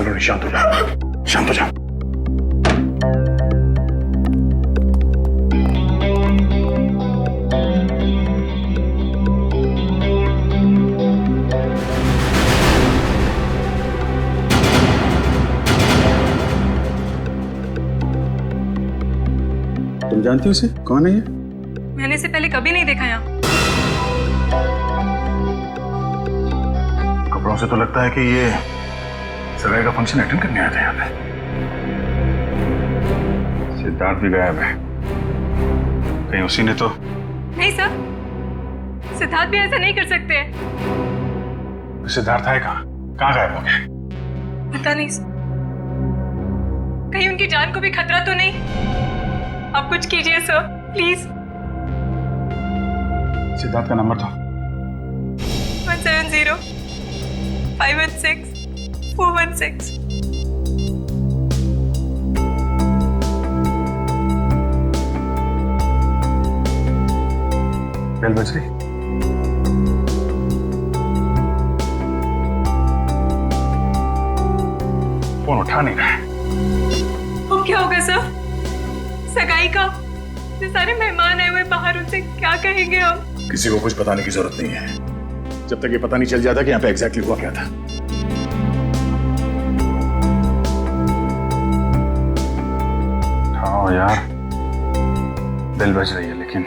सलोनी, शांत हो जाओ, शांत हो जाओ। तुम जानती हो इसे? कौन है ये? मैंने इसे पहले कभी नहीं देखा यहाँ। कपड़ों से तो लगता है कि ये सगाई का फंक्शन अटेंड करने आया था यहाँ पे। सिद्धार्थ भी गायब है, कहीं उसी ने तो। नहीं सर, सिद्धार्थ भी ऐसा नहीं कर सकते। सिद्धार्थ है कहाँ? कहाँ गायब हो गया? पता नहीं सर, कहीं उनकी जान को भी खतरा तो नहीं? आप कुछ कीजिए सर, प्लीज। सिद्धार्थ का नंबर तो 170 516 416। बेल बज रही। फोन उठा नहीं रहा है। अब क्या होगा सर? सगाई का जो सारे मेहमान आए हुए बाहर, उनसे क्या कहेंगे हम? किसी को कुछ बताने की जरूरत नहीं है, जब तक ये पता नहीं चल जाता कि यहाँ पे एग्जैक्टली हुआ क्या था। हाँ यार, बेल बज रही है, लेकिन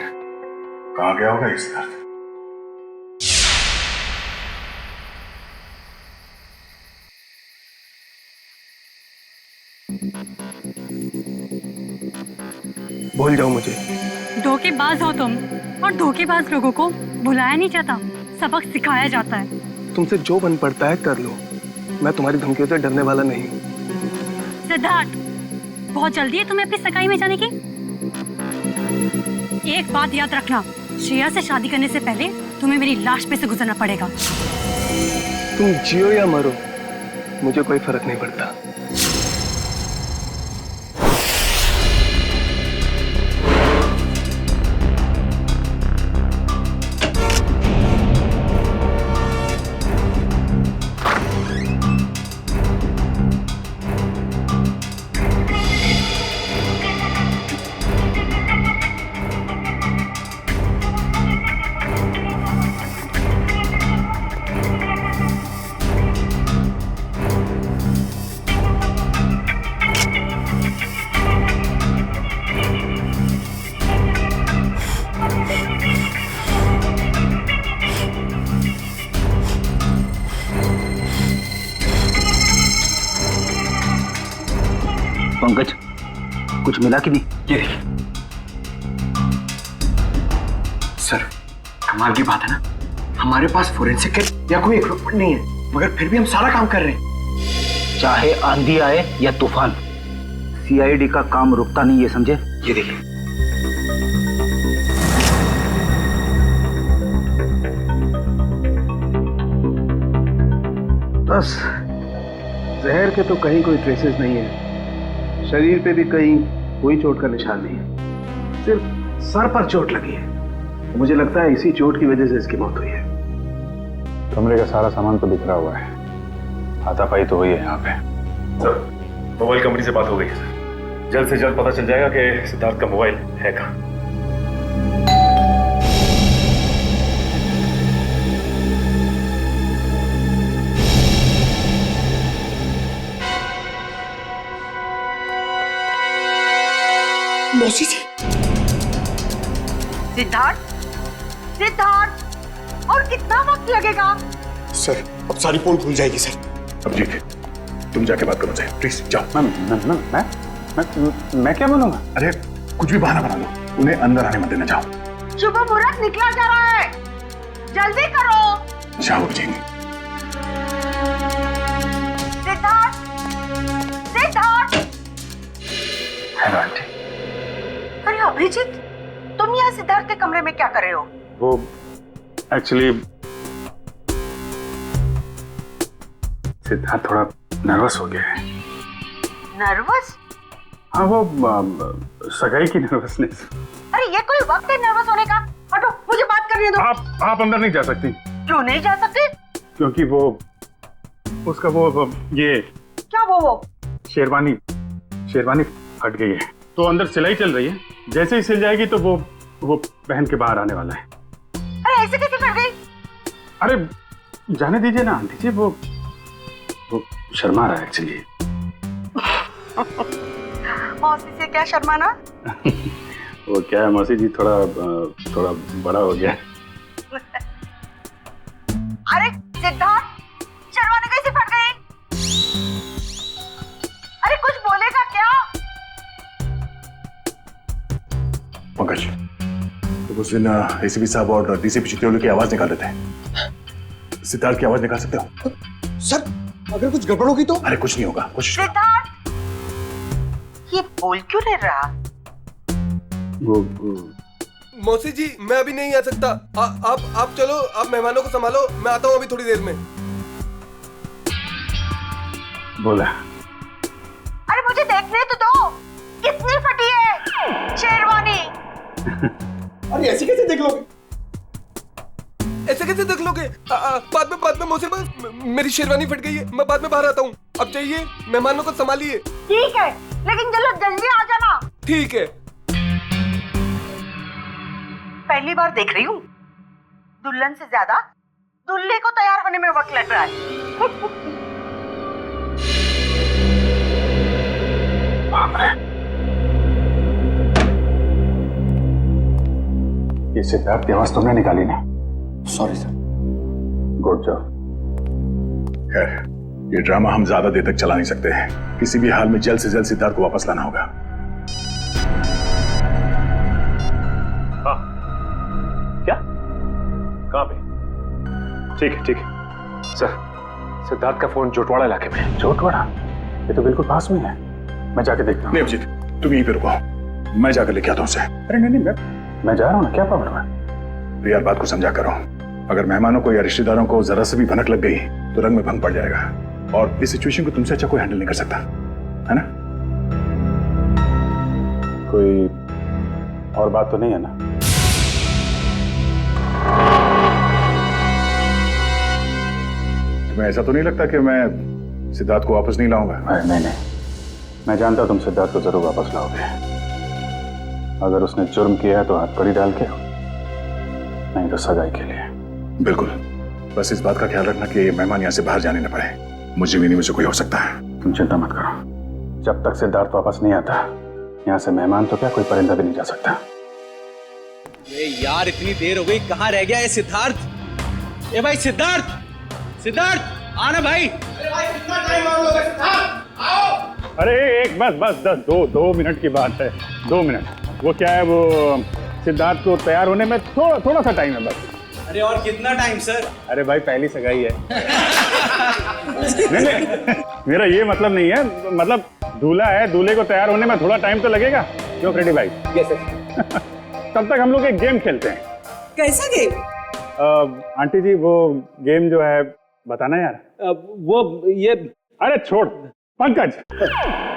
कहाँ गया होगा इस दर्द? भूल जाओ मुझे। धोखेबाज हो तुम, और धोखेबाज लोगों को बुलाया नहीं जाता, सबक सिखाया जाता है। तुमसे जो बन पड़ता है कर लो, मैं तुम्हारी धमकियों से डरने वाला नहीं हूँ। सिद्धार्थ, बहुत जल्दी है तुम्हें अपनी सगाई में जाने की। एक बात याद रखना, श्रेया से शादी करने से पहले तुम्हें मेरी लाश पे से गुजरना पड़ेगा। तुम जियो या मरो, मुझे कोई फर्क नहीं पड़ता। पंकज, कुछ मिला कि नहीं? ये देखिए सर, कमाल की बात है ना, हमारे पास फोरेंसिक किट या कोई इक्विपमेंट नहीं है, मगर फिर भी हम सारा काम कर रहे हैं। चाहे आंधी आए या तूफान, सीआईडी का काम रुकता नहीं, ये समझे? ये देखिए, बस जहर के तो कहीं कोई ट्रेसेस नहीं है, शरीर पे भी कहीं कोई चोट का निशान नहीं है, सिर्फ सर पर चोट लगी है। मुझे लगता है इसी चोट की वजह से इसकी मौत हुई है। कमरे का सारा सामान तो बिखरा हुआ है, हाथापाई तो हुई है यहाँ पे। सर, मोबाइल कंपनी से बात हो गई है सर, जल्द से जल्द पता चल जाएगा कि सिद्धार्थ का मोबाइल है कहाँ। मौसी जी। सिद्धार्थ, सिद्धार्थ, और कितना वक्त लगेगा? सर, अब सारी पोल खुल जाएगी सर। अभिजीत, तुम जाके बात करो सर, प्लीज जाओ। मैं क्या बोलूंगा? अरे कुछ भी बहाना बना लो, उन्हें अंदर आने मत देना। जाओ। शुभ मुहूर्त निकला जा रहा है, जल्दी करो। जाओ अभिजीत। सिद्धार्थ, सिद्धार्थ। Hello aunty. अरे अभिजीत, तुम यहाँ सिद्धार्थ के कमरे में क्या कर रहे हो? वो एक्चुअली सिद्धार्थ थोड़ा नर्वस हो गया है। नर्वस? हाँ, वो सगाई की नर्वसनेस। अरे ये कोई वक्त है नर्वस होने का? हटो, मुझे बात करने दो। आप अंदर नहीं जा सकती। क्यों नहीं जा सकते? क्योंकि वो उसका वो ये क्या वो? शेरवानी फट गई है तो अंदर सिलाई चल रही है, जैसे ही सिल जाएगी तो वो पहन के बाहर आने वाला है। अरे ऐसे कैसे फट गई? अरे जाने दीजिए ना आंटी जी, वो शर्मा रहा है एक्चुअली। मौसी से क्या शर्माना? वो क्या है मौसी जी, थोड़ा बड़ा हो गया। अरे सिद्धार्थ, शेरवानी कैसे फट गई? अरे कुछ बोलेगा क्या? पंकज, तो उस दिन एसीपी साहब और डीसीपी चित्रोली की आवाज निकाल रहे थे, सिद्धार्थ की आवाज निकाल सकते हो? सर अगर कुछ गड़बड़ होगी तो? अरे कुछ नहीं होगा, कोशिश करो। सिद्धार्थ, ये बोल क्यों नहीं रहा? वो मौसी जी मैं अभी नहीं आ सकता। आप चलो, आप मेहमानों को संभालो, मैं आता हूँ अभी थोड़ी देर में। बोला। अरे मुझे देखने तो दो, कितनी फटी है शेरवानी। अरे ऐसे कैसे देख लोगे? ऐसे कैसे देख लोगे? बाद में मौसी, मेरी शेरवानी फट गई है, मैं बाद में बाहर आता हूँ। अब चाहिए मेहमानों को संभालिए। ठीक है, लेकिन चलो जल्दी आ जाना। ठीक है। पहली बार देख रही हूँ, दुल्हन से ज्यादा दूल्हे को तैयार होने में वक्त लग रहा है। ये सिद्धार्थ की आवाज तुमने निकाली ना? Sorry sir. Good job. खैर, ये ड्रामा हम ज्यादा देर तक चला नहीं सकते हैं। किसी भी हाल में जल्द से जल्द सिद्धार्थ को वापस लाना होगा। हाँ, क्या? कहाँ पे? ठीक है सर। सिद्धार्थ का फोन जोटवाड़ा इलाके में। जोटवाड़ा? ये तो बिल्कुल पास में है, मैं जाके देखता हूँ। नहीं अभिजीत, तुम यहीं पे रुको, मैं जाकर लेके आता हूँ उसे। अरे नहीं, मैं जा रहा हूँ ना, क्या प्रॉब्लम है? तो यार बात को समझा करो, अगर मेहमानों को या रिश्तेदारों को जरा से भी भनक लग गई तो रंग में भंग पड़ जाएगा, और इस सिचुएशन को तुमसे अच्छा कोई हैंडल नहीं कर सकता, है ना? कोई और बात तो नहीं है ना? तुम्हें ऐसा तो नहीं लगता कि मैं सिद्धार्थ को वापस नहीं लाऊंगा? नहीं, मैं जानता हूं तुम सिद्धार्थ को जरूर वापस लाओगे। अगर उसने जुर्म किया है तो हाथ कड़ी डाल के, नहीं तो सगाई के लिए। बिल्कुल, बस इस बात का ख्याल रखना कि मेहमान यहाँ से बाहर जाने न पड़े। मुझे भी नहीं, मुझे कोई हो सकता है। तुम चिंता मत करो, जब तक सिद्धार्थ वापस नहीं आता यहाँ से मेहमान तो क्या, कोई परिंदा भी नहीं जा सकता। ये यार इतनी देर हो गई, कहाँ रह गया ये सिद्धार्थ? ए भाई सिद्धार्थ आना भाई। अरे भाई कितना टाइम और लोगे? सिद्धार्थ आओ। अरे एक बस 2 मिनट की बात है, 2 मिनट। वो क्या है, वो सिद्धार्थ को तैयार होने में थोड़ा सा टाइम है बस। अरे और कितना टाइम सर? अरे भाई पहली सगाई है। नहीं, मेरा ये मतलब नहीं है, मतलब दूल्हा है, दूल्हे को तैयार होने में थोड़ा टाइम तो लगेगा। क्यों फ्रेडी भाई? Yes sir. तब तक हम लोग एक गेम खेलते हैं। कैसा गेम? आंटी जी वो गेम जो है बताना यार। वो ये, अरे छोड़ पंकज,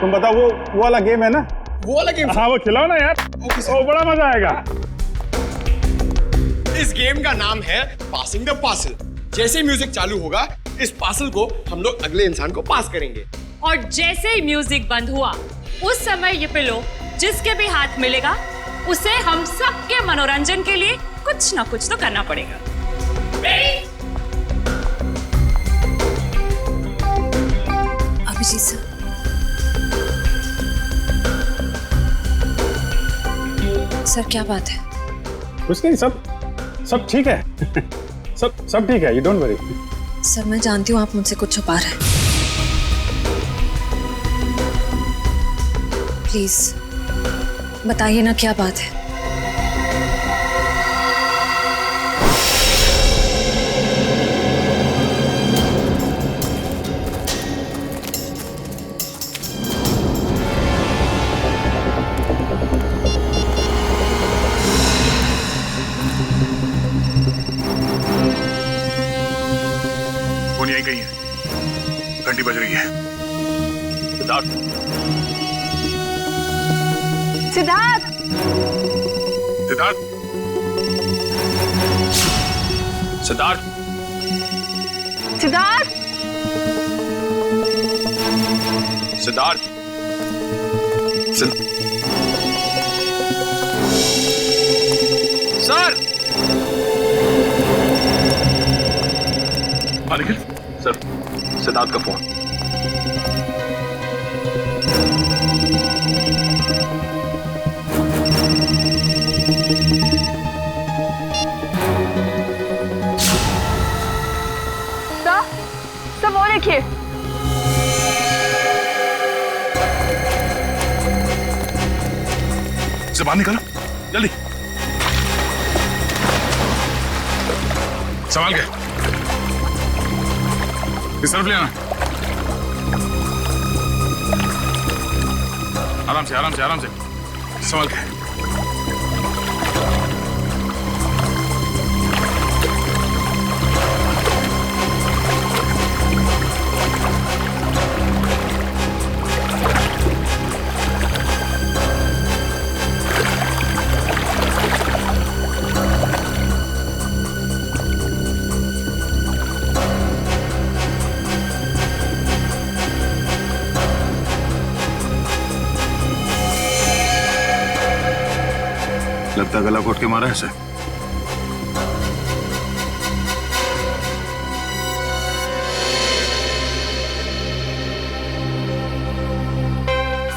तुम बताओ वो वाला गेम है ना? वो वाला गेम? हाँ वो खिलाओ ना यार, वो बड़ा मजा आएगा। इस गेम का नाम है पासिंग द पार्सल। जैसे ही म्यूजिक चालू होगा, इस पार्सल को हम लोग अगले इंसान को पास करेंगे। और जैसे ही म्यूजिक बंद हुआ, उस समय ये पिलो जिसके भी हाथ मिलेगा उसे हम सबके मनोरंजन के लिए कुछ ना कुछ तो करना पड़ेगा। अभिजीत सर, सर क्या बात है? कुछ नहीं, सब ठीक है। सब ठीक है, यू डोंट वरी। सर मैं जानती हूँ आप मुझसे कुछ छुपा रहे हैं, प्लीज बताइए ना क्या बात है। फोन यहीं कहीं है, घंटी बज रही है। सिद्धार्थ, सिद्धार्थ, सिद्धार्थ, सिद्धार्थ, सिद्धार्थ, सिद्धार्थ सर निखिल सर, सिद्धार्थ का फोन। सर वो देखिए। से बाहर निकलो जल्दी, संभाल के इस तरफ ले आना। आराम से आराम से आराम से संभाल के। लगता गला घोट के मारा है सर।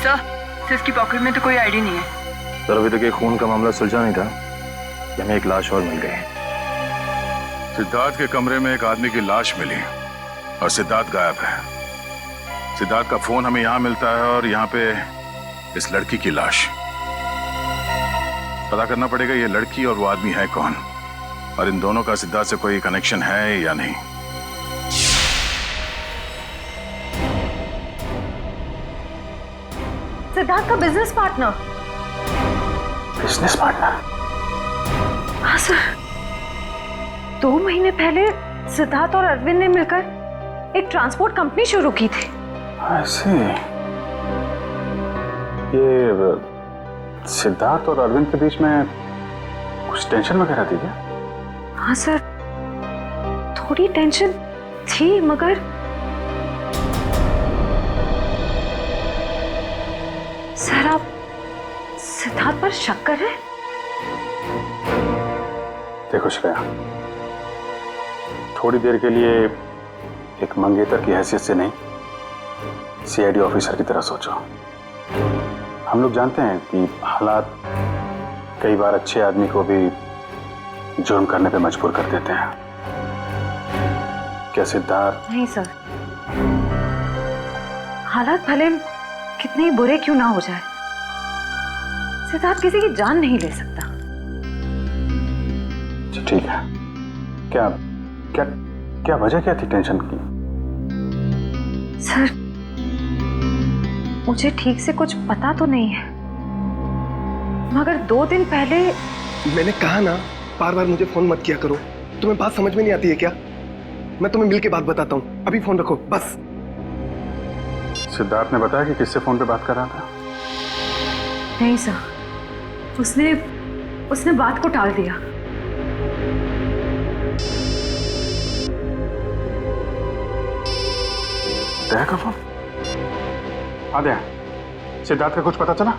सर इसकी पॉकेट में तो कोई आईडी नहीं है। सर अभी तक ये खून का मामला सुलझा नहीं था कि हमें एक लाश और मिल गई। सिद्धार्थ के कमरे में एक आदमी की लाश मिली और सिद्धार्थ गायब है। सिद्धार्थ का फोन हमें यहाँ मिलता है और यहाँ पे इस लड़की की लाश। पता करना पड़ेगा ये लड़की और वो आदमी है कौन, और इन दोनों का सिद्धार्थ से कोई कनेक्शन है या नहीं। सिद्धार्थ का बिजनेस पार्टनर। Business partner? हाँ सर, 2 महीने पहले सिद्धार्थ और अरविंद ने मिलकर एक ट्रांसपोर्ट कंपनी शुरू की थी। ऐसे ये सिद्धार्थ और अरविंद के बीच में कुछ टेंशन वगैरह थी क्या? हाँ सर, थोड़ी टेंशन थी, मगर सर आप सिद्धार्थ पर शक कर रहे हैं? देखो श्रेया, थोड़ी देर के लिए एक मंगेतर की हैसियत से नहीं, सीआईडी ऑफिसर की तरह सोचो। हम लोग जानते हैं कि हालात कई बार अच्छे आदमी को भी जुर्म करने पे मजबूर कर देते हैं। क्या सिद्धार्थ? नहीं सर, हालात भले कितने ही बुरे क्यों ना हो जाए, सिद्धार्थ किसी की जान नहीं ले सकता। ठीक है, क्या क्या क्या वजह क्या थी टेंशन की? सर मुझे ठीक से कुछ पता तो नहीं है, मगर 2 दिन पहले। मैंने कहा ना, बार बार मुझे फोन मत किया करो। तुम्हें बात समझ में नहीं आती है क्या? मैं तुम्हें मिल के बात बताता हूँ, अभी फोन रखो बस। सिद्धार्थ ने बताया कि किससे फोन पे बात कर रहा था? नहीं सर, उसने बात को टाल दिया। दया का फोन? आद्या, सिद्धार्थ का कुछ पता चला?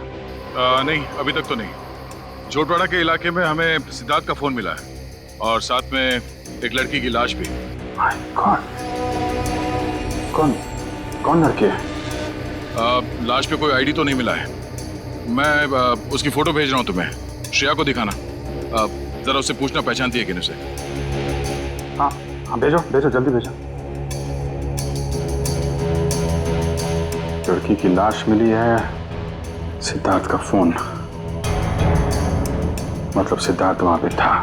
नहीं, अभी तक तो नहीं। जोटवाड़ा के इलाके में हमें सिद्धार्थ का फोन मिला है और साथ में एक लड़की की लाश भी। कौन लड़की है? लाश पे कोई आईडी तो नहीं मिला है। मैं उसकी फोटो भेज रहा हूँ तुम्हें, श्रेया को दिखाना। जरा उससे पूछना पहचानती है कि नहीं उसे। हाँ भेजो भेजो, जल्दी भेजो। लड़की की लाश मिली है, सिद्धार्थ का फोन, मतलब सिद्धार्थ वहां पे था।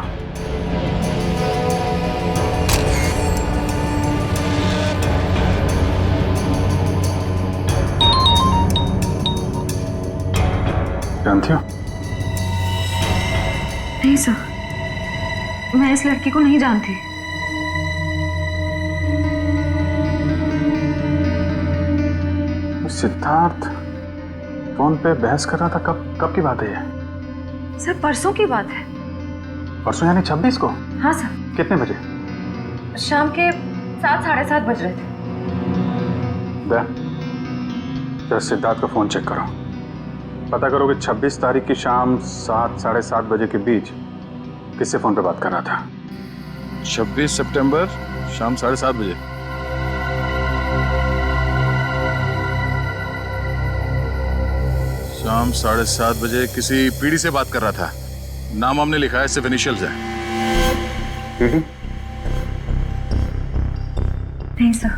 जानती हो? नहीं सर, मैं इस लड़की को नहीं जानती। सिद्धार्थ फोन पे बहस कर रहा था, कब की बात है ये? सर परसों की बात है। परसों यानी 26 को? हाँ सर। कितने बजे? शाम के 7 साढ़े 7 बज रहे थे। तो सिद्धार्थ का फोन चेक करो, पता करो कि 26 तारीख की शाम 7 साढ़े 7 बजे के बीच किससे फोन पे बात कर रहा था। 26 सितंबर शाम 7:30 बजे। शाम 7:30 बजे किसी पीढ़ी से बात कर रहा था। नाम हमने लिखा है, सिर्फ इनिशियल्स है। पीढ़ी? नहीं सर,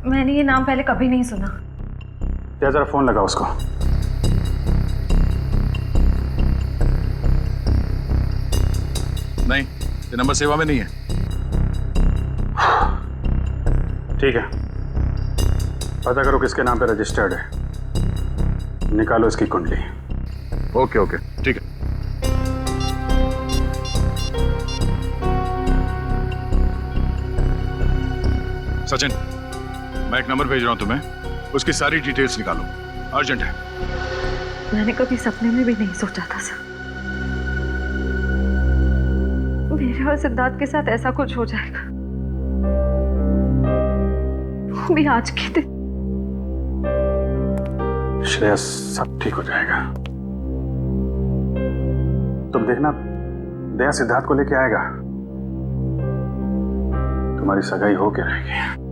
मैंने ये नाम पहले कभी नहीं सुना। क्या जरा फोन लगा उसको। नहीं, ये नंबर सेवा में नहीं है। ठीक है, पता करो किसके नाम पे रजिस्टर्ड है, निकालो इसकी कुंडली। ओके ओके, ठीक है। सचिन, मैं एक नंबर भेज रहा हूं तुम्हें, उसकी सारी डिटेल्स निकालो, अर्जेंट है। मैंने कभी सपने में भी नहीं सोचा था सर, मेरे और सिद्धार्थ के साथ ऐसा कुछ हो जाएगा। वो भी आज के दिन। श्रेया, सब ठीक हो जाएगा। तुम देखना, दया सिद्धार्थ को लेके आएगा, तुम्हारी सगाई होके रहेगी।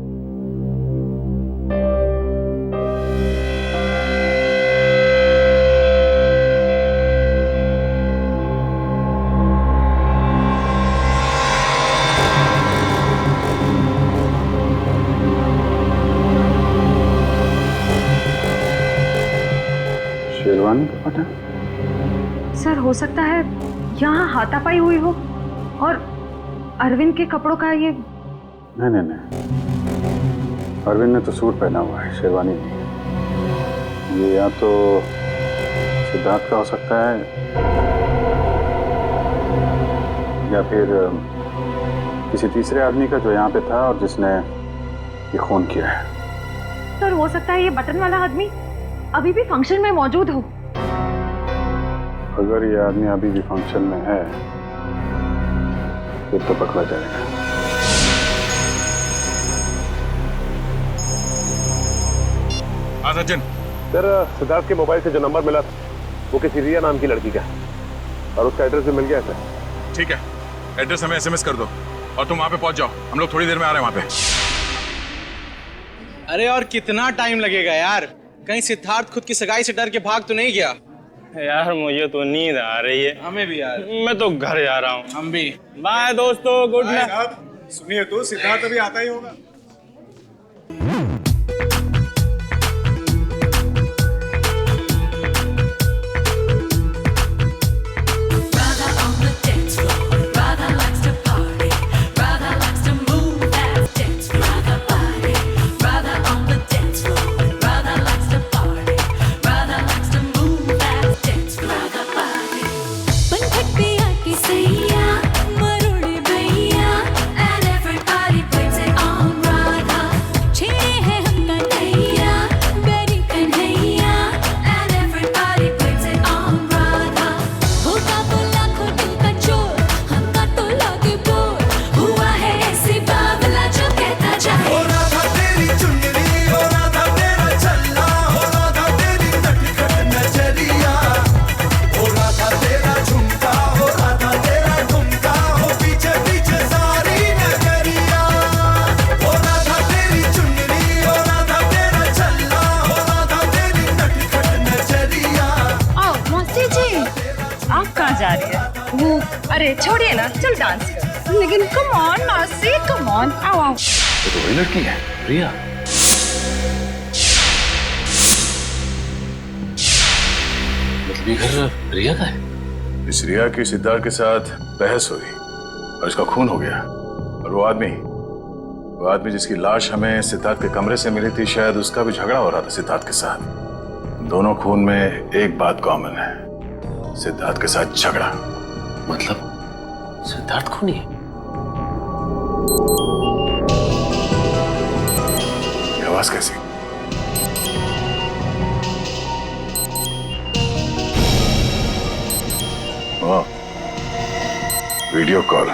शेरवानी का पता? सर हो सकता है यहाँ हाथापाई हुई हो और अरविंद के कपड़ों का ये। नहीं नहीं नहीं, अरविंद ने तो सूट पहना हुआ है, शेरवानी नहीं। ये या तो सिद्धार्थ का हो सकता है या फिर किसी तीसरे आदमी का जो यहाँ पे था और जिसने ये खून किया है। सर हो सकता है ये बटन वाला आदमी अभी भी फंक्शन में मौजूद हो। अगर ये आदमी अभी भी फंक्शन में है फिर तो पकड़ा जाएगा। हाँ सचिन सर, सिद्धार्थ के मोबाइल से जो नंबर मिला था वो किसी रिया नाम की लड़की का है और उसका एड्रेस भी मिल गया सर। ठीक है, एड्रेस हमें एसएमएस कर दो और तुम वहां पे पहुंच जाओ, हम लोग थोड़ी देर में आ रहे हैं वहां पे। अरे और कितना टाइम लगेगा यार? कहीं सिद्धार्थ खुद की सगाई से डर के भाग तो नहीं गया? यार मुझे तो नींद आ रही है। हमें भी यार। मैं तो घर जा रहा हूँ। हम भी। बाय दोस्तों, गुड नाइट। सुनिए तो सिद्धार्थ अभी आता ही होगा। अरे छोड़िए ना, चल डांस कर। लेकिन कम ऑन मासी, कम ऑन, आओ आओ। ये तो वही लड़की है, रिया। मतलब ये घर रिया का है? इस रिया की सिद्धार्थ के साथ बहस हुई और इसका खून हो गया। और वो आदमी जिसकी लाश हमें सिद्धार्थ के कमरे से मिली थी, शायद उसका भी झगड़ा हो रहा था सिद्धार्थ के साथ। दोनों खून में एक बात कॉमन है, सिद्धार्थ के साथ झगड़ा। मतलब सिद्धार्थ खूनी है? ये आवाज कैसी? वाह, वीडियो कॉल।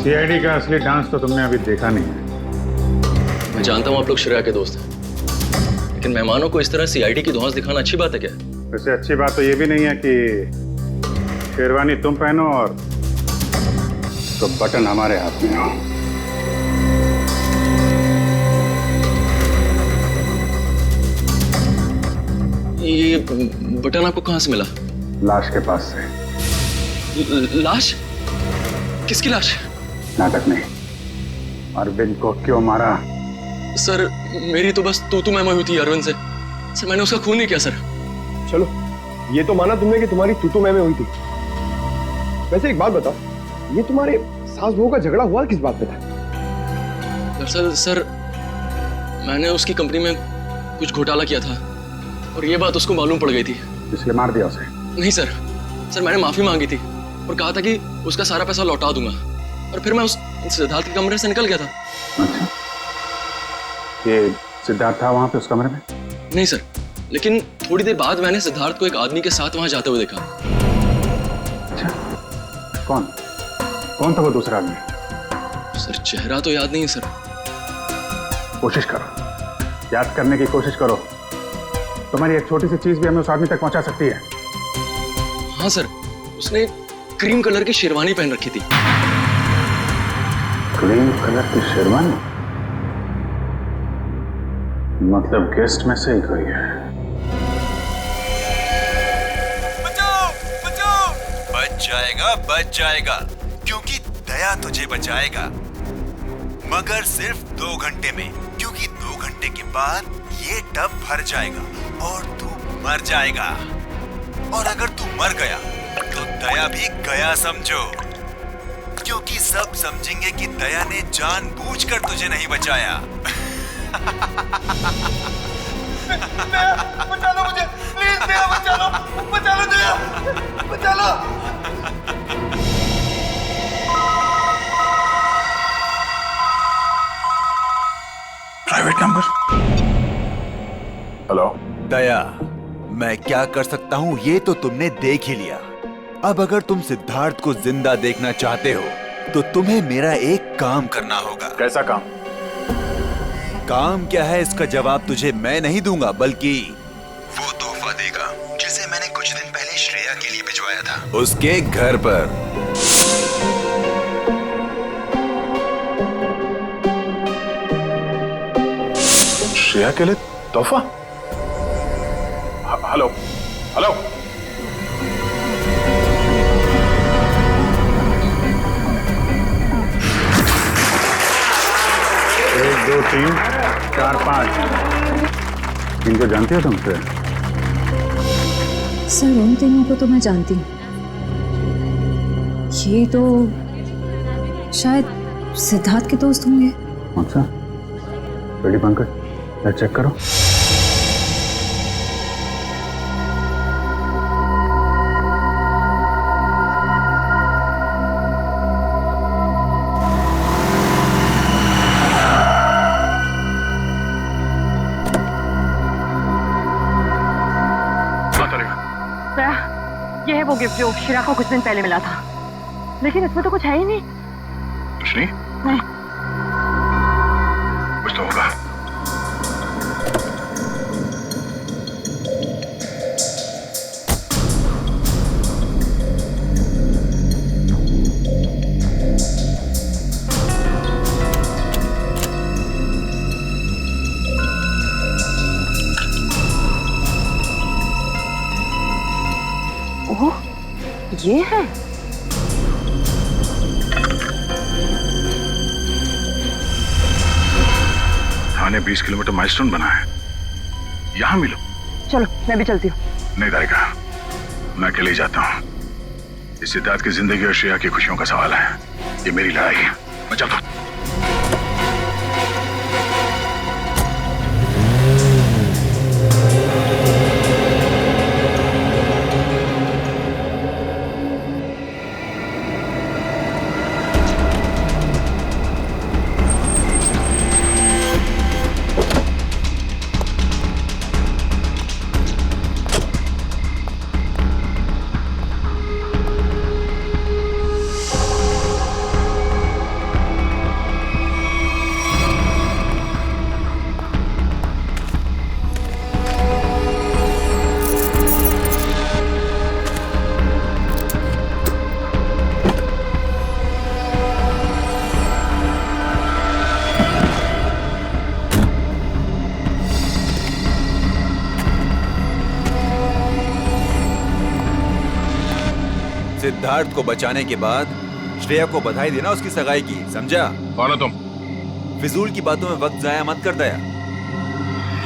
सीआईडी का असली डांस तो तुमने अभी देखा नहीं है। मैं जानता हूँ आप लोग श्रेया के दोस्त हैं, लेकिन मेहमानों को इस तरह सीआईडी की धौंस दिखाना अच्छी बात है क्या? वैसे अच्छी बात तो ये भी नहीं है कि शेरवानी तुम पहनो और तो बटन हमारे हाथ में हो। ये बटन आपको कहाँ से मिला? लाश के पास से। लाश? किसकी लाश? नाटक में अरविंद को क्यों मारा? सर मेरी तो बस तू मैं हुई थी अरविंद से। सर मैंने उसका खून नहीं किया सर। चलो ये तो माना तुमने कि तुम्हारी तू मैं हुई थी। वैसे एक बात बताओ, ये तुम्हारे सास बहू का झगड़ा हुआ किस बात पे था? दरअसल सर मैंने उसकी कंपनी में कुछ घोटाला किया था और ये बात उसको मालूम पड़ गई थी, इसलिए मार दिया उसे? नहीं सर, सर मैंने माफी मांगी थी और कहा था कि उसका सारा पैसा लौटा दूंगा और फिर मैं उस सिद्धार्थ के कमरे से निकल गया था। अच्छा, ये सिद्धार्थ था वहां पे उस कमरे में? नहीं सर, लेकिन थोड़ी देर बाद मैंने सिद्धार्थ को एक आदमी के साथ वहां जाते हुए देखा। अच्छा, कौन कौन था वो दूसरा आदमी? सर चेहरा तो याद नहीं है सर। कोशिश करो, याद करने की कोशिश करो। तुम्हारी एक छोटी सी चीज भी हमें उस आदमी तक पहुंचा सकती है। हाँ सर, उसने क्रीम कलर की शेरवानी पहन रखी थी। क्रीम कलर की शेरवानी? मतलब गेस्ट में से ही कोई है। बच जाएगा क्योंकि दया तुझे बचाएगा, मगर सिर्फ 2 घंटे में, क्योंकि 2 घंटे के बाद ये टब भर जाएगा और तू मर जाएगा। और अगर तू मर गया तो दया भी गया समझो, क्योंकि सब समझेंगे कि दया ने जानबूझकर तुझे नहीं बचाया। बचा लो मुझे, प्लीज दया बचा लो दया, बचा लो। Private number. हेलो दया, मैं क्या कर सकता हूँ ये तो तुमने देख ही लिया। अब अगर तुम सिद्धार्थ को जिंदा देखना चाहते हो तो तुम्हें मेरा एक काम करना होगा। कैसा काम? काम क्या है इसका जवाब तुझे मैं नहीं दूंगा, बल्कि वो तोहफा देगा जिसे मैंने कुछ दिन पहले श्रेया के लिए भिजवाया था उसके घर पर। श्रेया के लिए तोहफा? हेलो हेलो, 1 2 3 4 5 इनको जानते हो तुमसे? सर उन तीनों को तो मैं जानती हूँ। ये तो शायद सिद्धार्थ के दोस्त होंगे। अच्छा, रेडी पंकज, चेक करो। ये है वो गिफ्ट जो शिरा को कुछ दिन पहले मिला था, लेकिन इसमें तो कुछ है ही नहीं। कुछ नहीं? नहीं। कुछ तो होगा। ओह, ये है। थाने 20 किलोमीटर माइलस्टोन बना है, यहाँ मिलो। चलो मैं भी चलती हूँ। नहीं दारिका, मैं अकेले ही जाता हूँ। इस सिद्धार्थ की जिंदगी और श्रेया की खुशियों का सवाल है। ये मेरी लड़ाई है, मैं चलता हूँ। सिद्धार्थ को बचाने के बाद श्रेया को बधाई देना उसकी सगाई की, समझा? कौन हो तुम? फिजूल की बातों में वक्त जाया मत कर दया।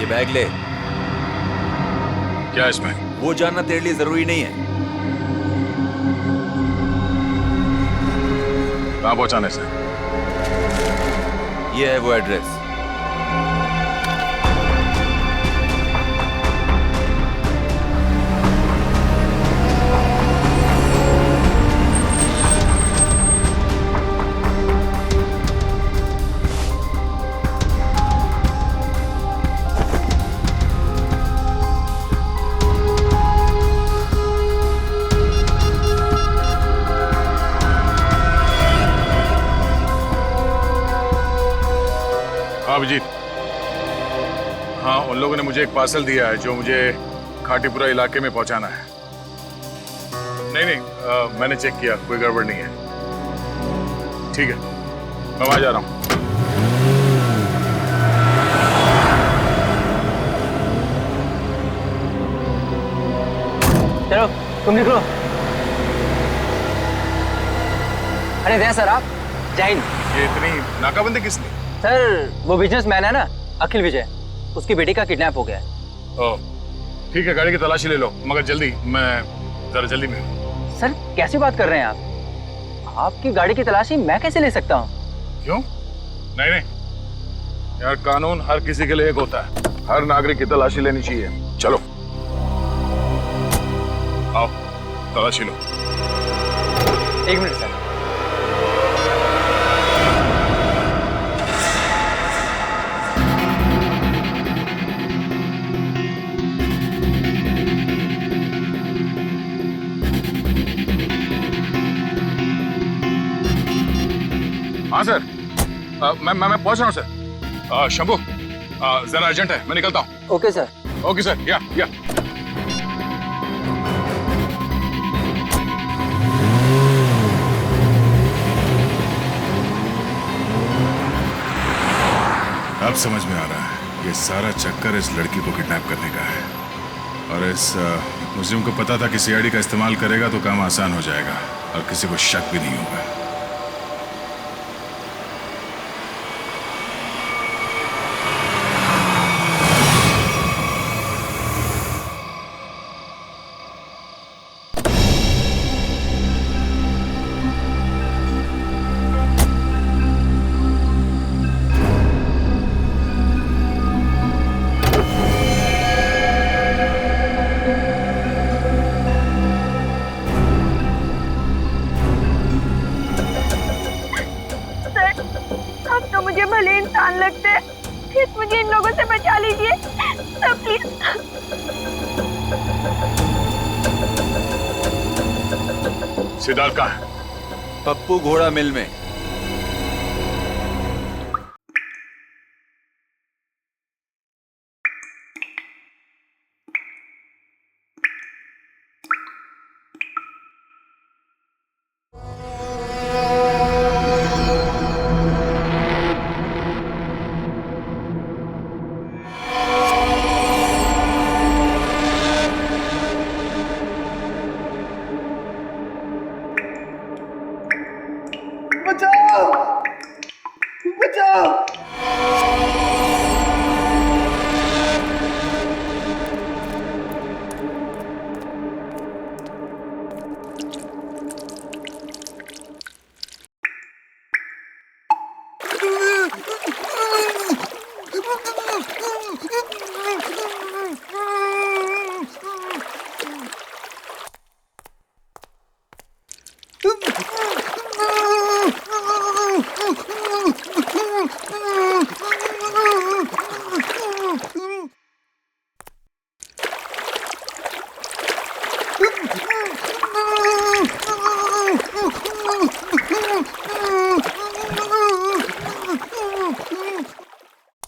ये बैग ले। क्या इसमें? वो जानना तेरे लिए जरूरी नहीं है। कहाँ पहुंचाने से? ये है वो एड्रेस। अभिजीत, हाँ उन लोगों ने मुझे एक पार्सल दिया है जो मुझे खाटीपुरा इलाके में पहुंचाना है। नहीं, मैंने चेक किया, कोई गड़बड़ नहीं है। ठीक है, मैं वहां जा रहा हूं। चलो तुम निकलो। अरे जय सर, आप जय हिंद। ये इतनी नाकाबंदी किसने? सर वो बिजनेसमैन है ना, अखिल विजय, उसकी बेटी का किडनैप हो गया है। ओह, ठीक है, गाड़ी की तलाशी ले लो, मगर जल्दी, मैं जरा जल्दी में हूं। सर कैसी बात कर रहे हैं आप? आपकी गाड़ी की तलाशी मैं कैसे ले सकता हूँ? क्यों? नहीं नहीं यार, कानून हर किसी के लिए एक होता है, हर नागरिक की तलाशी लेनी चाहिए। चलो आओ, तलाशी लो। एक मिनट सर। हाँ सर, मैं पहुंच रहा हूँ सर। शंभू, जरा अर्जेंट है, मैं निकलता हूँ। Okay sir. ओके सर, या अब समझ में आ रहा है, ये सारा चक्कर इस लड़की को किडनैप करने का है। और इस मुझे उनको पता था कि सीआईडी का इस्तेमाल करेगा तो काम आसान हो जाएगा और किसी को शक भी नहीं होगा। इंसान लगते हैं, प्लीज मुझे इन लोगों से बचा लीजिए सर, प्लीज। सिद्धार्थ कहाँ है? पप्पू घोड़ा मिल में।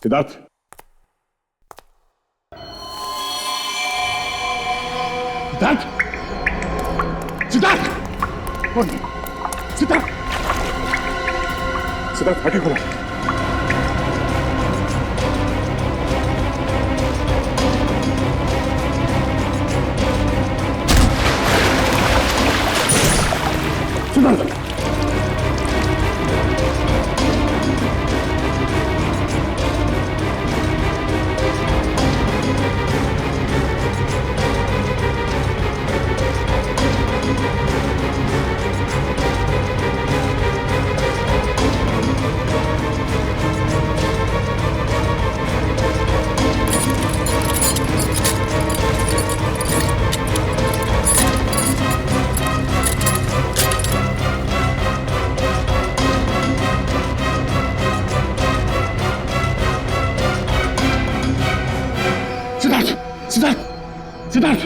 सिद्धार्थ, सिद्धार्थ, सिद्धार्थ, सिद्धार्थ, सिद्धार्थ, फाटक खोलो। सिद्धार्थ सिद्धार्थ सिद्धार्थ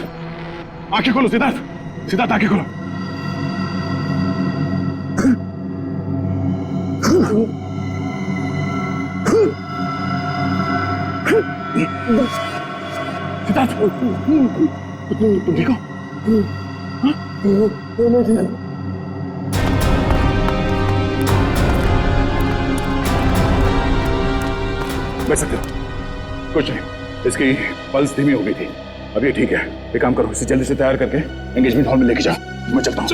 आंखें खोलो सिद्धार्थ सिद्धार्थ आंखें खोलो सिद्धार्थ तुम ठीक हो? बैठ सकते हो? कुछ नहीं, इसकी पल्स धीमी हो गई थी। अब ये ठीक है। एक काम करो, इसे जल्दी से तैयार करके एंगेजमेंट हॉल में लेके जाओ। मैं चलता हूँ।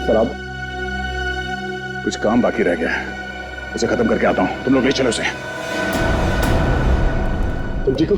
सर आप कुछ काम बाकी रह गया है, उसे खत्म करके आता हूँ। तुम लोग ले चलो उसे। तुम ठीक हो?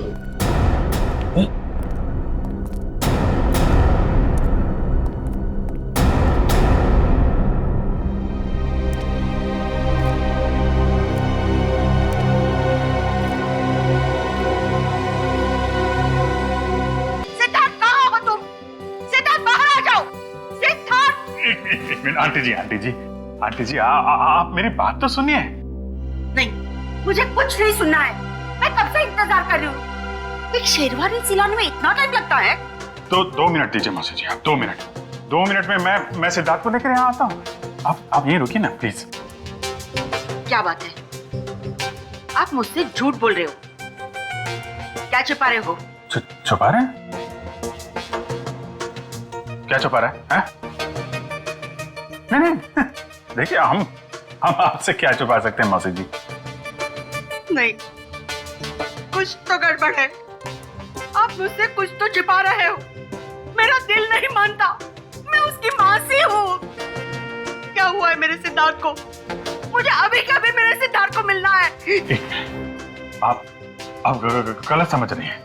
आंटी जी आप मेरी बात तो सुनिए। नहीं, मुझे कुछ नहीं सुनना है। मैं कब से इंतजार कर रही हूँ। एक शेरवानी सिलाने में इतना टाइम लगता है? तो 2 मिनट दीजिए मौसी जी, आप 2 मिनट। 2 मिनट में मैं सिद्धार्थ को लेकर यहाँ आता हूँ। आप यहीं रुकिए ना प्लीज। क्या बात है, आप मुझसे झूठ बोल रहे हो? क्या छुपा रहे हो? छुपा रहे हैं? क्या छुपा रहे हैं? नहीं देखिए, हम आपसे क्या छुपा सकते हैं मौसी जी? नहीं, कुछ तो गड़बड़ है। आप मुझसे कुछ तो छिपा रहे हो। मेरा दिल नहीं मानता। मैं उसकी माँ सी हूँ। क्या हुआ है मेरे सिद्धार्थ को? मुझे अभी के अभी मेरे सिद्धार्थ को मिलना है। आप गलत समझ रही हैं।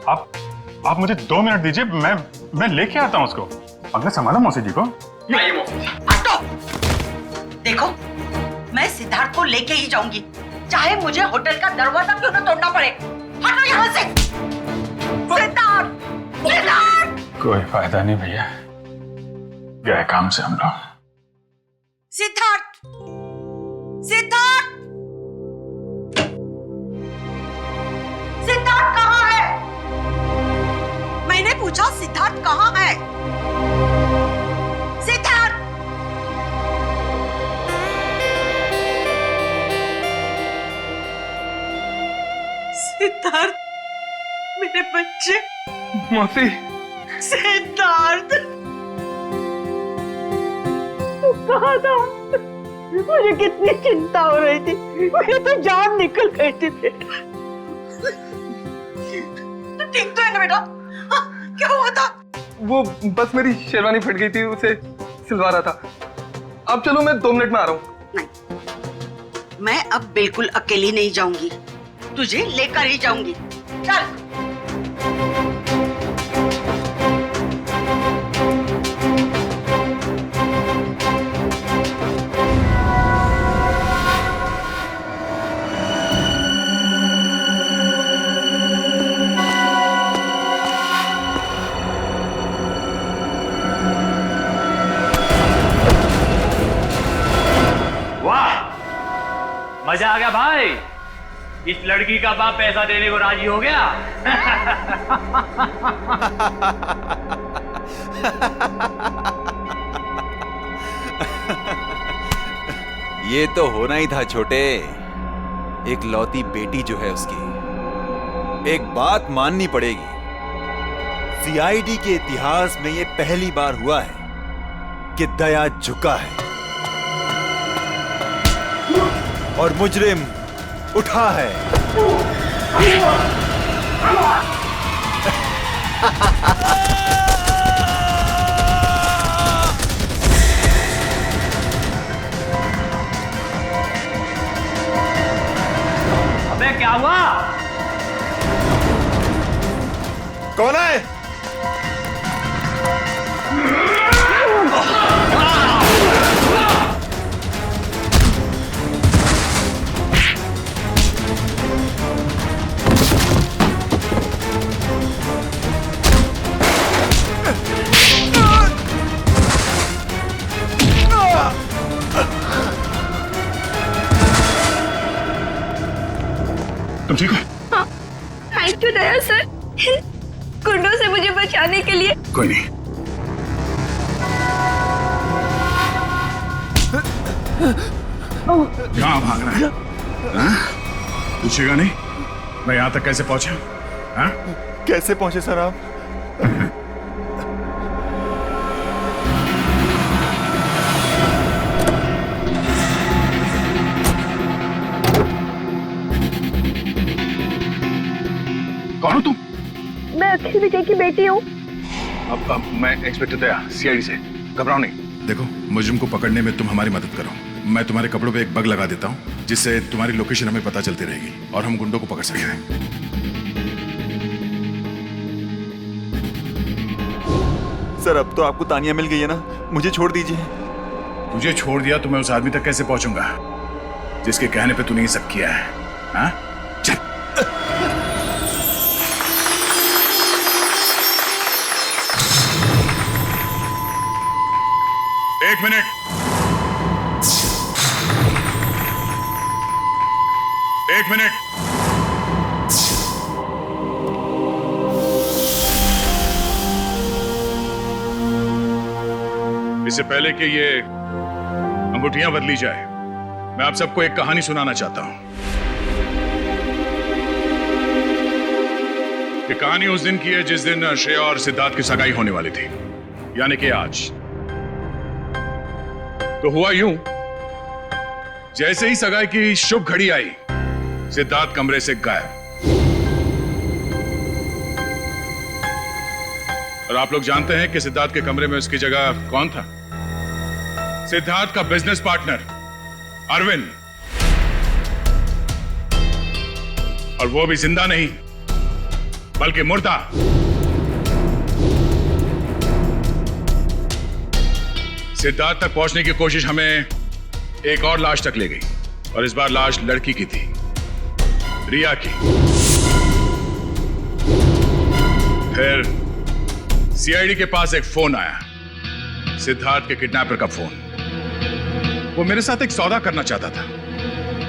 आप मुझे 2 मिनट दीजिए, मैं लेके आता हूँ उसको। अगर संभालो मौसी जी को। नहीं, हटो। देखो, मैं सिद्धार्थ को लेके ही जाऊंगी, चाहे मुझे होटल का दरवाजा क्यों न तोड़ना पड़े। हटो यहाँ से। सिद्धार्थ, सिद्धार्थ। कोई फायदा नहीं भैया, गए काम से हम लोग। सिद्धार्थ, सिद्धार्थ, सिद्धार्थ कहाँ है? मैंने पूछा सिद्धार्थ कहाँ है? सिद्धार्थ, सिद्धार्थ, मेरे बच्चे। मौसी। सिद्धार्थ, तू कहाँ था? मुझे कितनी चिंता हो रही थी। मेरी तो जान निकल गई थी बेटा। तू ठीक तो है ना बेटा? हाँ, क्या हुआ था? वो बस मेरी शेरवानी फट गई थी, उसे सिलवा रहा था। अब चलो, मैं 2 मिनट में आ रहा हूँ। नहीं, मैं अब बिल्कुल अकेली नहीं जाऊंगी। तुझे लेकर ही जाऊंगी। चल। मजा आ गया भाई। इस लड़की का बाप पैसा देने को राजी हो गया। ये तो होना ही था छोटे। एक लौती बेटी जो है उसकी, एक बात माननी पड़ेगी, सीआईडी के इतिहास में ये पहली बार हुआ है कि दया झुका है और मुजरिम उठा है। कौन है? तुम ठीक हो? हाँ, थैंक यू दया सर, गुंडों से मुझे बचाने के लिए। कोई नहीं। कहाँ भाग रहा है? हाँ? पूछेगा नहीं मैं यहाँ तक कैसे पहुंचा? हाँ? कैसे पहुंचे सर आप? कौन हो तुम? मैं अखिल विजय की बेटी हूँ। अब मैं इंस्पेक्टर दया, सीआईडी से। घबराओ नहीं। देखो, मुजरिम को पकड़ने में तुम हमारी मदद करो। मैं तुम्हारे कपड़ों पे एक बग लगा देता हूँ जिससे तुम्हारी लोकेशन हमें पता चलती रहेगी और हम गुंडों को पकड़ सकते हैं। सर अब तो आपको तानिया मिल गई है ना, मुझे छोड़ दीजिए। तुझे छोड़ दिया तो मैं उस आदमी तक कैसे पहुंचूंगा जिसके कहने पे तूने ये सब किया है? हाँ? चल। एक मिनट। एक मिनट। इससे पहले कि ये अंगूठियां बदली जाए, मैं आप सबको एक कहानी सुनाना चाहता हूं। ये कहानी उस दिन की है जिस दिन श्रेया और सिद्धार्थ की सगाई होने वाली थी, यानी कि आज। तो हुआ यूं, जैसे ही सगाई की शुभ घड़ी आई, सिद्धार्थ कमरे से गायब। और आप लोग जानते हैं कि सिद्धार्थ के कमरे में उसकी जगह कौन था? सिद्धार्थ का बिजनेस पार्टनर अरविंद। और वो भी जिंदा नहीं बल्कि मुर्दा। सिद्धार्थ तक पहुंचने की कोशिश हमें एक और लाश तक ले गई, और इस बार लाश लड़की की थी, रिया की। फिर सीआईडी के पास एक फोन आया, सिद्धार्थ के किडनैपर का फोन। वो मेरे साथ एक सौदा करना चाहता था।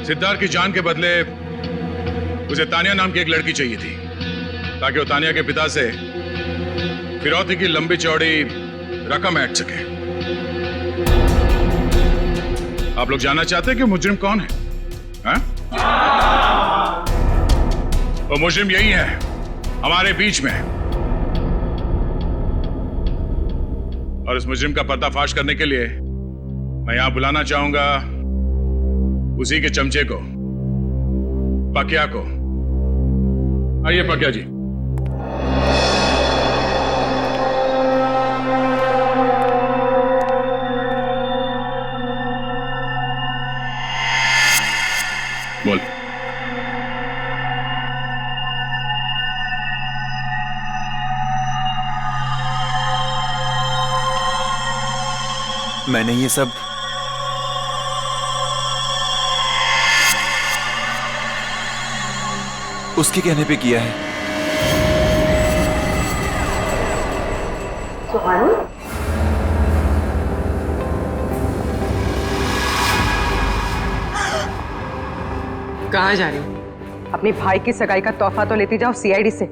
सिद्धार्थ की जान के बदले उसे तानिया नाम की एक लड़की चाहिए थी, ताकि वो तानिया के पिता से फिरौती की लंबी चौड़ी रकम ऐंठ सके। आप लोग जानना चाहते हैं कि मुजरिम कौन है? हाँ? वो मुजरिम यही है, हमारे बीच में। और इस मुजरिम का पर्दाफाश करने के लिए मैं यहां बुलाना चाहूंगा उसी के चमचे को, पकिया को। आइए पकिया जी। बोल। मैंने ये सब उसके कहने पे किया है। कहाँ जा रही हो? अपनी भाई की सगाई का तोहफा तो लेती जाओ सीआईडी से।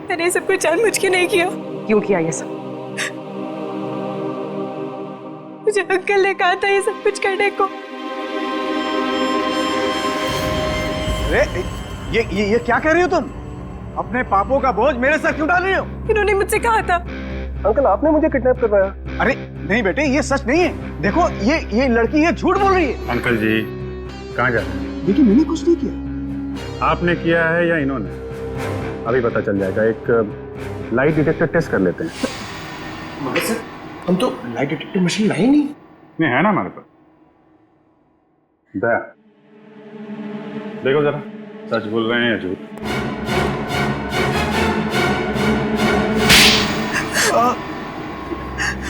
मैंने ये सब कुछ जानबूझ के नहीं किया। क्यों किया ये सब? मुझे अंकल ने कहा था ये सब कुछ करने को। ये क्या कह रही हो तुम? अपने पापों का बोझ मेरे सर क्यों डाल रही हो? इन्होंने मुझसे कहा था। अंकल आपने मुझे किडनैप करवाया। अरे नहीं बेटे, ये सच नहीं है। देखो ये लड़की ये झूठ बोल रही है। अंकल जी कहाँ जा रहे हैं? देखिए मैंने कुछ नहीं किया। आपने किया है या इन्होंने? अभी पता चल जाएगा। एक लाइट डिटेक्टर टेस्ट कर लेते हैं। मगर सर हम तो लाइट डिटेक्टर मशीन लाए नहीं। है ना हमारे पास। दया देखो जरा, सच बोल रहे हैं या झूठ?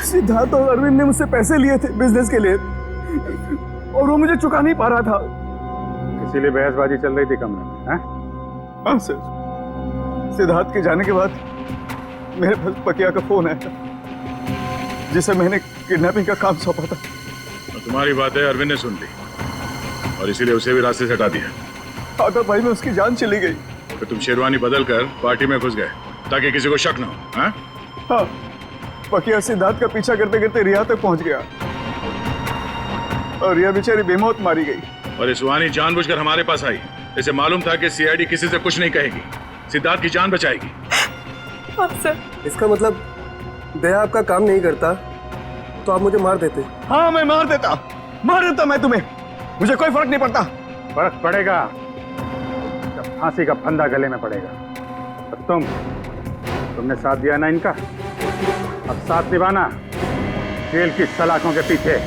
सिद्धार्थ और अरविंद ने मुझसे पैसे लिए थे बिजनेस के लिए और वो मुझे चुका नहीं पा रहा था, इसीलिए बहसबाजी चल रही थी कमरे में। हैं? हाँ सर। सिद्धार्थ के जाने के बाद मेरे पास पकिया का फोन आया जिसे मैंने किडनैपिंग का काम सौंपा था। और तुम्हारी बातें अरविंद ने सुन ली और इसीलिए उसे भी रास्ते से हटा दिया। हाँ तो भाई में उसकी जान चली गई। तो तुम शेरवानी बदल कर पार्टी में घुस गए ताकि किसी को शक न हो। हैं? हाँ, पकिया सिद्धार्थ का पीछा करते करते रिया तक पहुंच गया और रिया बेचारी बेमौत मारी गई। और ये सुहानी जानबूझकर हमारे पास आई। इसे मालूम था कि सीआईडी किसी से कुछ नहीं कहेगी, सिद्धार्थ की जान बचाएगी। हाँ सर। इसका मतलब दया आपका काम नहीं करता तो आप मुझे मार देते। हाँ मैं मार देता मैं तुम्हें, मुझे कोई फर्क नहीं पड़ता। फर्क पड़ेगा जब फांसी का फंदा गले में पड़ेगा। और तुमने साथ दिया ना इनका, अब साथ निभाना जेल की सलाखों के पीछे।